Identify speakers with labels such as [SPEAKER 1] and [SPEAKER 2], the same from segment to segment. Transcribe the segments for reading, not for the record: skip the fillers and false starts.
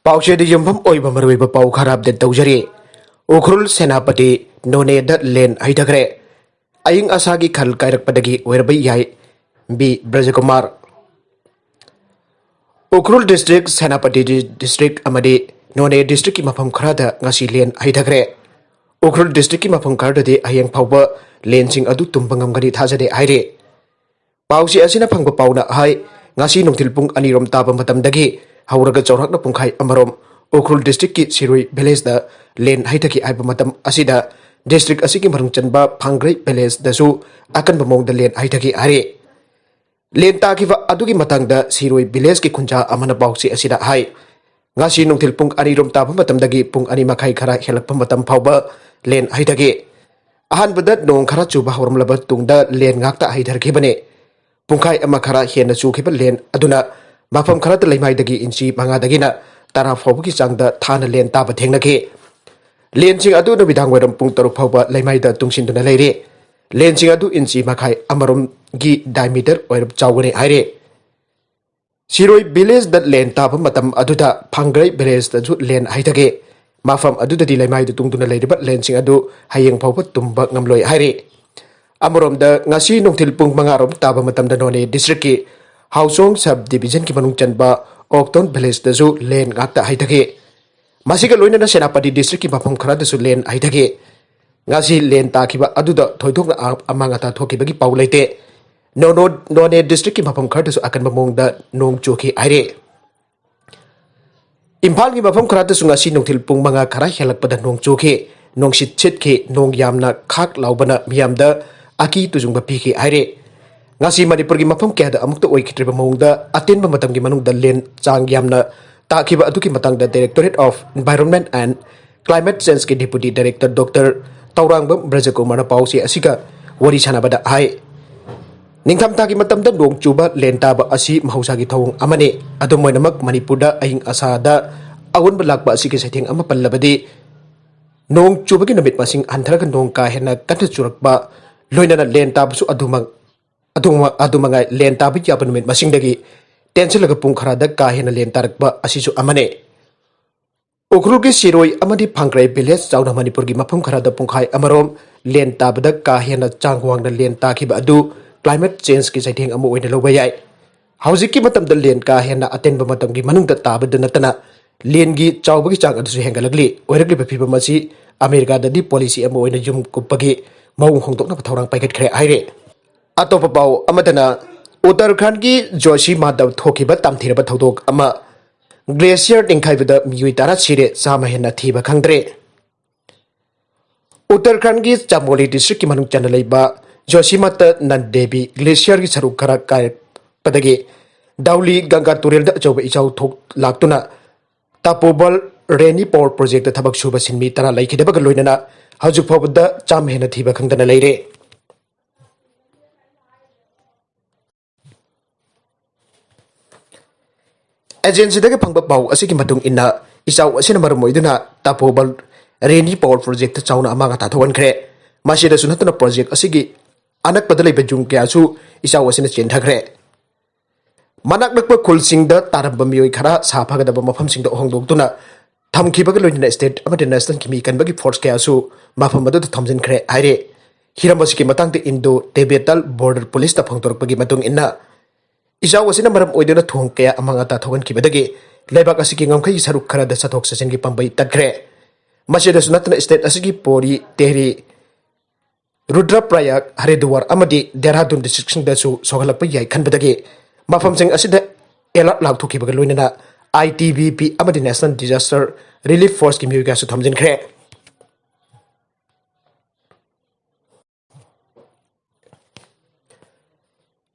[SPEAKER 1] Pauche Yumpham Oiba Maruiba Pau Kharab de Taujari, Ukhrul Senapati, None da Len Heithakhre, Aying Asagi Khal Kairak Padagi, whereby Yai B. Brajakumar. Ukhrul District, Senapati District, Amadi, None District Mapam Krada, Ngasi Len Heithakhre. Ukhrul District Mapam Karda de Ayang Pauba, Lensing Adu Tumpangam Gadi Taza de Aire. Pausi Asina Pangba Pauna Hai, Ngasi Nungtilpung Anirom Taba Matam Dagi, Hauraga Chorak na Pungkai Amarom, Ukhrul District ki Sirui Beles da Len Heithakhre Aiba Matam Asida, District Asiki Marungchanba Khngdri Beles da Su, Akan Bamong da Len Heithakhre Are. Len Takiva Adugi Matang da Sirui Beles ki Kunja Amana Pausi Asida Hai. Ngasi Nungtilpung Anirom Taba Matam Dagi Pung Animakai Kara Helak Pamatam Pauba, Len Heithakhre. Ahan Badat Nong Kara Chuba Horam Labat Tungda Len Ngakta Heithakhre Bane. Pungkai Amakara Henna Chukiba Len Aduna, Mafam Karata Lemai Dagi Inchi Mangadagina, Tara Fobuki Sangda Tana Len Taba Tengnake. Lensing Adu no Bidangwaram Pungtaru Poba Lemai da Tungsinduna Lady. Lensing Adu Inchi Makai Amarum Gi diameter or Chawani Ire. Siroi Biles that Len Taba Matam Aduda, Pangrai Beles the Len Heithakhre. Mafam Aduda di Lemai the Tungduna Lady, but Lensing Adu, Hayang Popa Tumba Ngamloi Ire. Amorom da ngasi nungtilpung mangarom taba matam da None district ki Hausong subdivision ki manungchanba Okton village da su len ngakta Heithakhre. Masika loina na Senapati district ki mafam khara da su len Heithakhre. Ngasi len takiba aduda thoidok na amangata thokibagi pau leite. None district ki mafam khara da su akan mamong da nong chuki aire. Imphal ki mafam khara da su ngasi nungtilpung manga khara helakpa da nong chuki nong sit chit ki nong yamna khak laubana miyam da Aki tujungba piki aire. Ngasi Manipur ki mafam kaya da amukta Oirkliba Maungda atin ba matam ki Manungda len chang yamna takiba adu ki matang da Directorate of Environment and Climate Change ki Deputy Director Dr. Thourang Brajakumar Pausi Asika wari sanaba da hai. Ningtham ta ki matam da nong chuba len taba asi mahausa ki thawong amane adumoy namak Manipur da aying asa da awon balakba asi ki saithing ama pallabadi nong chuba ki namit masing antharaga nong ka henna kanna churakba Loina len tabu adumanga len tabu ya penumit masing dagi tension laga pungkara da kahena len tarakba asisu amane. Ukhrul ki Siroi Amadi Phangrai village Chauna Manipur ki mafam khara da pungkhai amarom len tabu da kahena changwang da len takiba adu climate change ki saitheng amu oina loba yai. Hauzik ki matam da len kahena atenba matam ki manungda tabu da natana len gi chawba ki chang adu Henggatlakli Oirkliba Fivmsida America da di policy amu oina yum kuppagi maong hongdoknaba thourang Henggatlakli aire. Atopa pau amadana Uttarakhand ki Joshi Madhav thokiba tamthiraba thodok ama glacier tingkhaibada mioi tara sire sama henna thiba khngdri. Uttarakhand ki Chamoli district ki manung chana leiba Joshi Mata Nandebi glacier ki saruk khara kai padagi Dauli Ganga Turel da choba ichau thok laktuna Tapobal Rainy Power Project da thabak suba sinmi tara laikhidaba ga loinana Haujuk Pobda Cham henna thiba khngdana leire. Agency daga pangba pau asiki matung inna isaw asina maramoiduna Tapobal Rainy Power Project chauna amanga tathawan khre. Masida sunatuna project asigi anak padalai bajung kya su isaw asina chenthakre. Manak nakpa khulsing da taramba mioi khara saphaga da mafam sing da hongdoktuna Thamkibaga loina state amadi national chemical bagi force kaya su mafam adu thamjin khre aire. Hirambasi ki matang te Indo Tibetal Border Police ta phangtorok bagi matung inna isaw asina maram oidena thong kaya amanga ta thogan kibadagi leibak asiki ngamkhai saruk khara da sathok sasen gi pambai takre. Masida sunatna state asigi Pori Tehri Rudraprayag Haridwar amadi Dehradun district da su sogalakpa yai khanbadagi mafam sing asida alert lag thokibaga loina ITBP amadi National Disaster Relief Force ki miyoga su thamjin khre.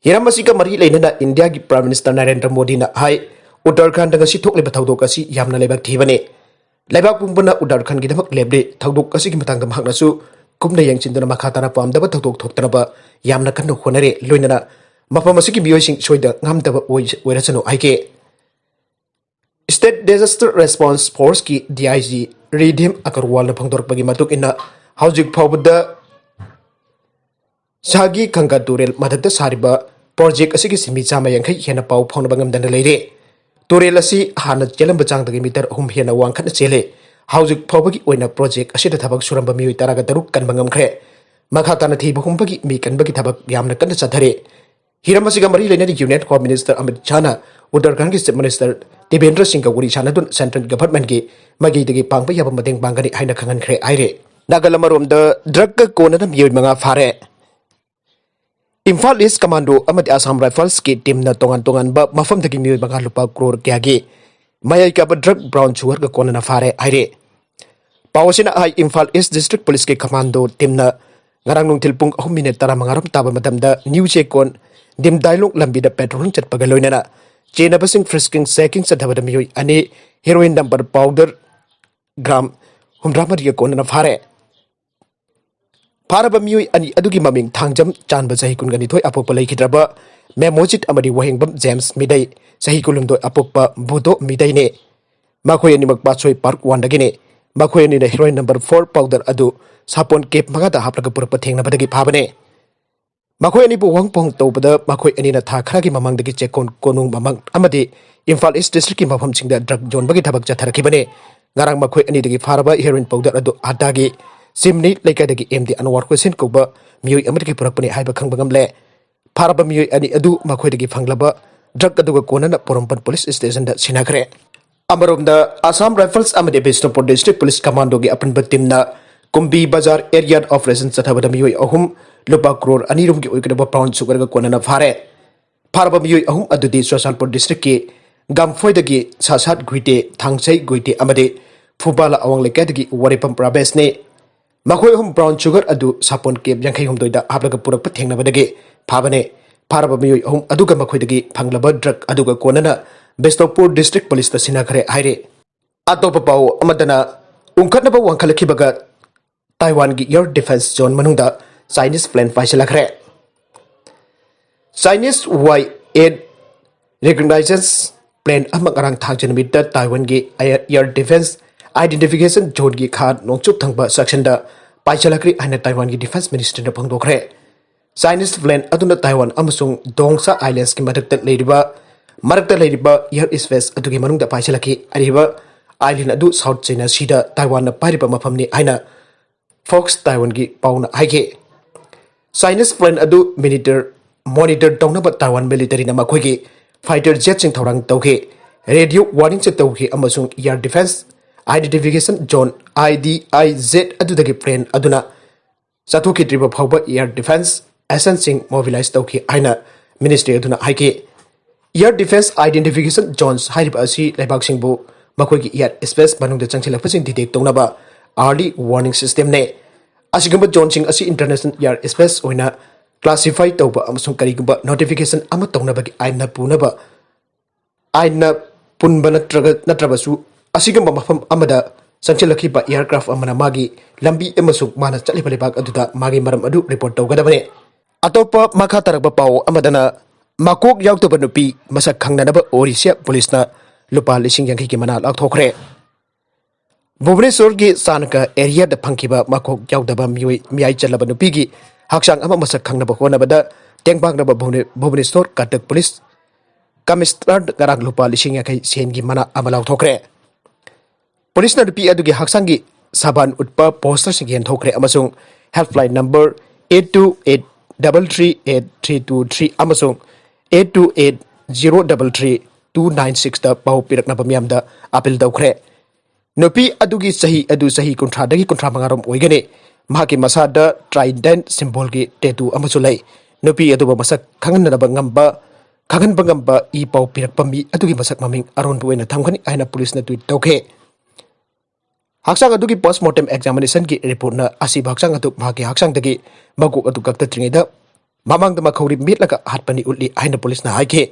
[SPEAKER 1] Hiramasi ka mari leina India ki Prime Minister Narendra Modi na hai Uttarakhand nga si thokle bathaudok asi yamna lebak thibane. Lebak pungbana Uttarakhand ki damak lebre thaudok asi ki matang da mahakna su kumna yangchinduna makhatana pamdaba thaudok thoktanaba yamna kanno khonare loina mafam asi ki miyoi sing soida ngamdaba oirachano aike. State Disaster Response Force ki DIG Redim Akarwal na phangdorok bagi matuk inna haujuk phawbada sagi khangdri madakta sariba project asigi simi chama yankhai hena pau phonaba ngamdana leire. तुरेल असी हाना चेलंब चांगदगी metre अहुम हेना वांखन चेले हाउजिक फाउबगी ओइना project असिदा थबक सुरंब मियोय तरागा तरुक कनबा ngamkhre makha tana thiba humbagi mi kanbagi thabak yamna kan chathare hiram asiga mari leina union home minister Amadi chana Uttarakhand ki chief minister Devendra Singh Gawuri chana dun central government ki magi degi pangba yaba madeng bangani haina khangankhre aire nagalamarom da drug ka Konnana Mioi manga fare Imphal East Commando Amadi Assam Rifles ki team na tongan ba mafam dagi miyoy manga lupa crore kyagi mayai ka drug brown sugar ka Konnana fare aire Pawasina ay Imphal East District Police ke commando team na ngarang nung tilpung 1 minute tara mangaram taba madamda new checkon dim dialog lambi da patrol chatpaga loinana chena basing frisking sacking sa dhabada miyoy ani heroin number powder gram humramari ya Konnana fare Paraba miyoy ani adugi maming thangjam chanba sahi kungani thoi apokpa laikhidraba memojit amadi wahengbam James Midai sahi kulumdoi apokpa budo midai ne makhoi ani makpa choi park 1 dagine makhoi ani heroin number 4 powder adu sapon kep magada haplaga purpa thengna badagi phabane makhoi ani bu wangpong tobada makhoi ani na tha kharagi mamang dagi chekon konung mamang amadi Imphal East District ki mafam chingda drug zone bagi thabak chatharakibane ngarang makhoi ani dagi faraba heroin powder adu adagi Simni laikadagi MD Anwar Question Kuba Mioi Amadi Purakpani Haiba Khangbangam Paraba Mioi ani adu makhoi fanglaba drug aduga Konnana Porompan Police Station da Sinakhre Amarom da Assam Rifles Amadi Bisnupur District Police Commando gi apan batim na Kumbi Bazar Area Operation Sathabada Mioi ahum lupa crore anirum gi oigadaba pound sugar ga Konnana fare Paraba Mioi ahum adudi Sosalpur District ki Gamphoi dagi Sasat Guite Thangsai Guite Amadi Fubala Awang Lekadagi Waripam Prabes ne Makhoi hum brown sugar adu sapon kep yankhai hum doida haplaga purak thengna badagi phabane Paraba miyoy hum aduga makhoi dagi phanglaba drug aduga Konnana Bestopur District Police ta Sinakhre haire atopa pau amadana Ungkhtnaba wangkhalakhibaga Taiwan gi air defense zone manungda Chinese plane Paisillakkhre Chinese Y8 recognizes plane amangarang thangjanmit da Taiwan gi air defense Identification zone ki khad nongchup thangba section da Paisillakkhre aina Taiwan ki defense minister na phangdokkhre Chinese plane aduna Taiwan amasung Dongsa Islands ki marakta leiriba air space adugi manungda Paisillakkhre ariba island adu South China Sea da Taiwan na pariba mafamni aina Fox Taiwan ki pauna haige Chinese plane adu monitor dongnaba Taiwan military na makhoi ki fighter jet sing thourang tawke radio warning se tawke amasung air defense Identification Zone IDIZ adudagi plane aduna Satuki Triba Pauba Air Defense Essential Mobilized Toki Aina Ministry aduna Haike Air Defense Identification Zones Hairiba Asi Lebak Singbu Makogi Air Space Manungda Changchilakpasing detect tongnaba early warning system ne Asigamba Jonesing Asi International Air Space oina classify tawba amasung karigumba notification ama tongnabagi aina punba natrabasu Asigamba mafam amada Sanchilakhiba aircraft amana magi lambi emasuk mana chaliba lebak aduda magi maram adu report tawgadabane atopa makha tarakba pau amadana Makok yaodraba nupi masak khngdri Orissa police na lupa lising yang ki mana lakthokre Bhubaneswar gi sanaka area da phangkiba Makok yaodraba miyai chalaba Nupigi hakchang ama masak khngdaba honabada tengbangnaba Bhubaneswar Katak police Commissioner garang lupa lising yang sen gi mana amalakthokre Police na rupi adugi haksangi saban utpa poster singhen thokre amasung helpline number 82833833 amasung 82803329 da pau pirakna bamyam da apel daukre nupi adugi sahi kontra dagi kontra mangarom oigane mahaki masada trident symbol gi tattoo amasulai nupi aduba masak khangannaba ngamba I pau pirakpami adugi masak maming aron buena thamkhani aina police na tweet tauke Hakchang adugi postmortem examination ki report na asib hakchang adu mahaki hakchang dagi maguk adu kakta tringeda mamang da makhori mitlaga hatpani ulli aina police na haike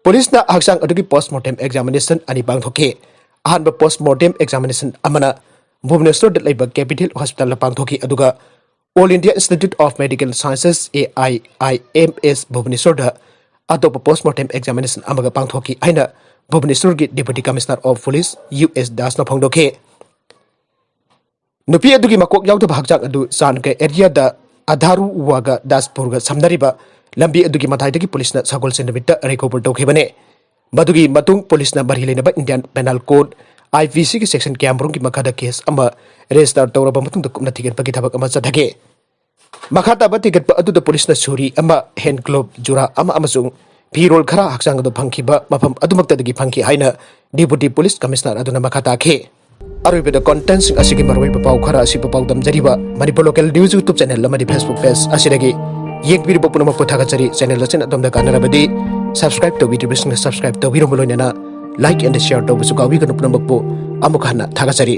[SPEAKER 1] police na hakchang adugi postmortem examination ani bangthoke ahanba postmortem examination amana Bhubaneswar da laiba capital hospital la pangthoki aduga All India Institute of Medical Sciences AIIMS Bhubaneswar da atopa postmortem examination amaga pangthoki aina Bhubaneswar ki Deputy Commissioner of Police US Das na phangdokhe Nupi adugi makok yaodraba hakchang adu sanka area da Adharu waga Daspur ga samnariba lambi adugi mathaidagi police na sagol sendamita recover tawkhebane Madugi matung police na bari lena ba Indian Penal Code IPC ki section kyamrung ki makada case ama register tawraba matung da kumna tigen pagi thabak ama chathage makata ba tiget pa adu da police na suri ama hand glove jura ama amasung pirol khara hakchang do phangki ba mafam adumakta dagi phangki haina deputy police commissioner aduna makata khe aruibe da contents asigi marwai pau khara asi pau dam jariba Manipur local news YouTube channel lamadi Facebook page asidagi yek biri bopuna ma pothaga chari channel la chen adom da kanarabadi subscribe to video subscribe to video molonena like and share to busu kawi kanu pnambakpo amukhana thaga chari